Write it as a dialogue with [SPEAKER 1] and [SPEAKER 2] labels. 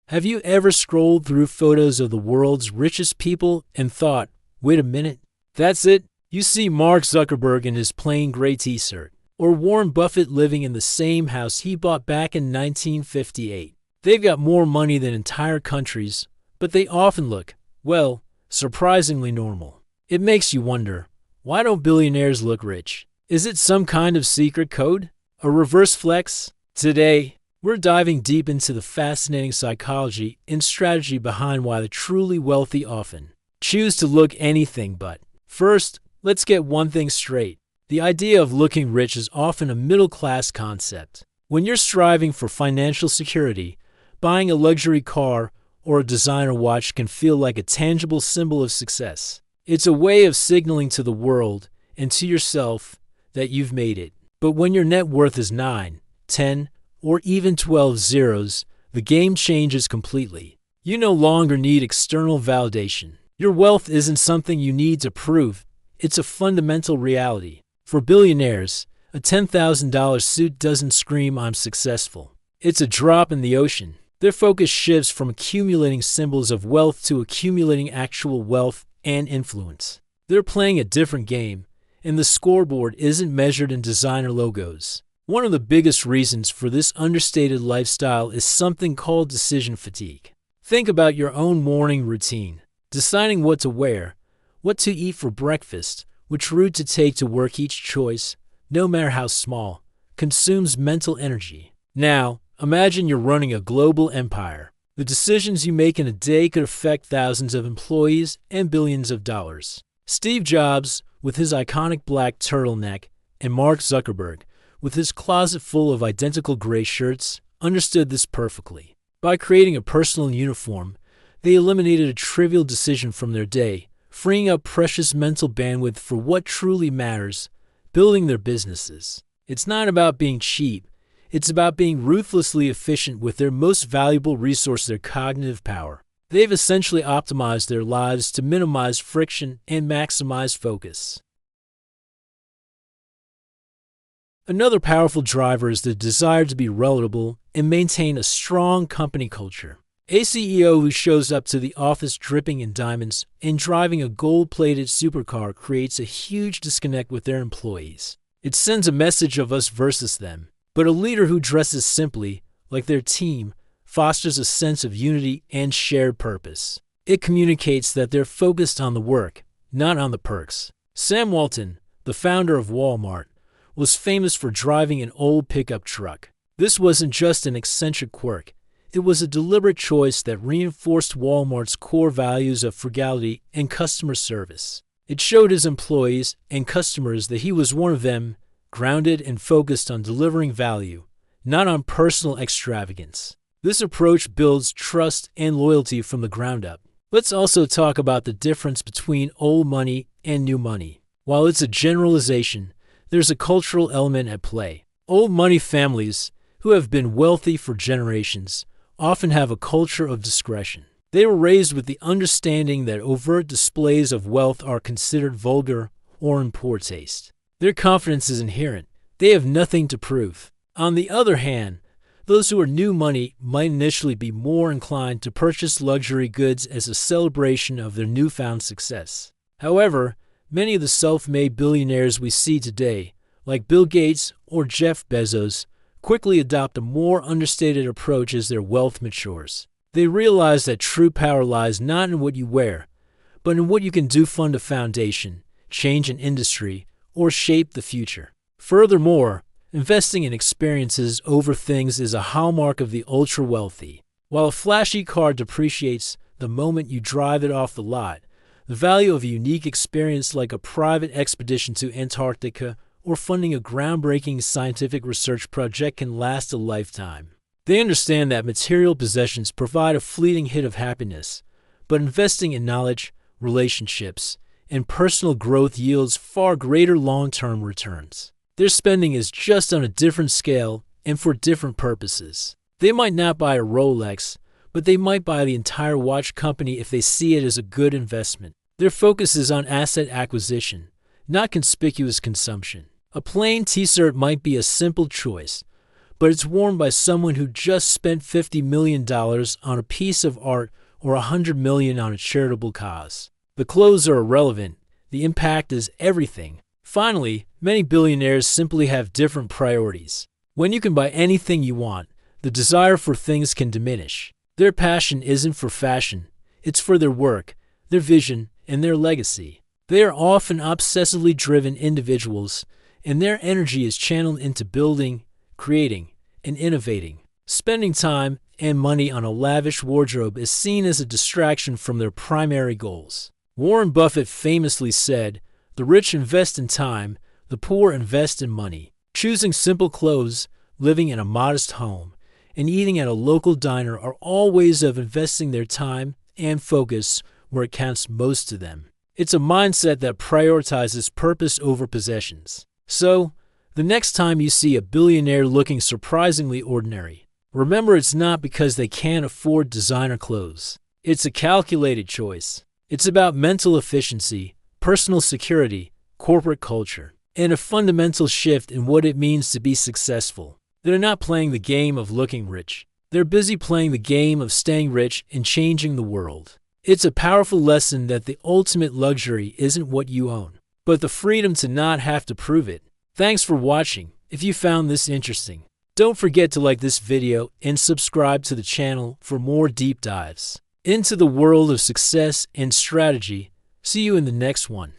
[SPEAKER 1] Have you ever scrolled through photos of the world's richest people and thought, wait a minute, that's it? You see Mark Zuckerberg in his plain gray t-shirt, or Warren Buffett living in the same house he bought back in 1958. They've got more money than entire countries, but they often look, well, surprisingly normal. It makes you wonder, why don't billionaires look rich? Is it some kind of secret code? A reverse flex? Today, we're diving deep into the fascinating psychology and strategy behind why the truly wealthy often choose to look anything but. First, let's get one thing straight. The idea of looking rich is often a middle-class concept. When you're striving for financial security, buying a luxury car or a designer watch can feel like a tangible symbol of success. It's a way of signaling to the world and to yourself that you've made it. But when your net worth is 9, 10, or even 12 zeros, the game changes completely. You no longer need external validation. Your wealth isn't something you need to prove. It's a fundamental reality. For billionaires, a $10,000 suit doesn't scream, "I'm successful." It's a drop in the ocean. Their focus shifts from accumulating symbols of wealth to accumulating actual wealth and influence. They're playing a different game, and the scoreboard isn't measured in designer logos. One of the biggest reasons for this understated lifestyle is something called decision fatigue. Think about your own morning routine. Deciding what to wear, what to eat for breakfast, which route to take to work. Each choice, no matter how small, consumes mental energy. Now, imagine you're running a global empire. The decisions you make in a day could affect thousands of employees and billions of dollars. Steve Jobs, with his iconic black turtleneck, and Mark Zuckerberg, with his closet full of identical gray shirts, understood this perfectly. By creating a personal uniform, they eliminated a trivial decision from their day, freeing up precious mental bandwidth for what truly matters, building their businesses. It's not about being cheap. It's about being ruthlessly efficient with their most valuable resource, their cognitive power. They've essentially optimized their lives to minimize friction and maximize focus. Another powerful driver is the desire to be relatable and maintain a strong company culture. A CEO who shows up to the office dripping in diamonds and driving a gold-plated supercar creates a huge disconnect with their employees. It sends a message of us versus them. But a leader who dresses simply, like their team, fosters a sense of unity and shared purpose. It communicates that they're focused on the work, not on the perks. Sam Walton, the founder of Walmart, was famous for driving an old pickup truck. This wasn't just an eccentric quirk. It was a deliberate choice that reinforced Walmart's core values of frugality and customer service. It showed his employees and customers that he was one of them, grounded and focused on delivering value, not on personal extravagance. This approach builds trust and loyalty from the ground up. Let's also talk about the difference between old money and new money. While it's a generalization, there's a cultural element at play. Old money families, who have been wealthy for generations, often have a culture of discretion. They were raised with the understanding that overt displays of wealth are considered vulgar or in poor taste. Their confidence is inherent. They have nothing to prove. On the other hand, those who are new money might initially be more inclined to purchase luxury goods as a celebration of their newfound success. However, many of the self-made billionaires we see today, like Bill Gates or Jeff Bezos, quickly adopt a more understated approach as their wealth matures. They realize that true power lies not in what you wear, but in what you can do. Fund a foundation, change an industry, or shape the future. Furthermore, investing in experiences over things is a hallmark of the ultra-wealthy. While a flashy car depreciates the moment you drive it off the lot, the value of a unique experience like a private expedition to Antarctica or funding a groundbreaking scientific research project can last a lifetime. They understand that material possessions provide a fleeting hit of happiness, but investing in knowledge, relationships, and personal growth yields far greater long-term returns. Their spending is just on a different scale and for different purposes. They might not buy a Rolex, but they might buy the entire watch company if they see it as a good investment. Their focus is on asset acquisition, not conspicuous consumption. A plain t-shirt might be a simple choice, but it's worn by someone who just spent $50 million on a piece of art or $100 million on a charitable cause. The clothes are irrelevant. The impact is everything. Finally, many billionaires simply have different priorities. When you can buy anything you want, the desire for things can diminish. Their passion isn't for fashion. It's for their work, their vision, and their legacy. They are often obsessively driven individuals, and their energy is channeled into building, creating, and innovating. Spending time and money on a lavish wardrobe is seen as a distraction from their primary goals. Warren Buffett famously said, "The rich invest in time, the poor invest in money." Choosing simple clothes, living in a modest home, and eating at a local diner are all ways of investing their time and focus where it counts most to them. It's a mindset that prioritizes purpose over possessions. So, the next time you see a billionaire looking surprisingly ordinary, remember it's not because they can't afford designer clothes. It's a calculated choice. It's about mental efficiency, personal security, corporate culture, and a fundamental shift in what it means to be successful. They're not playing the game of looking rich. They're busy playing the game of staying rich and changing the world. It's a powerful lesson that the ultimate luxury isn't what you own, but the freedom to not have to prove it. Thanks for watching. If you found this interesting, don't forget to like this video and subscribe to the channel for more deep dives into the world of success and strategy. See you in the next one.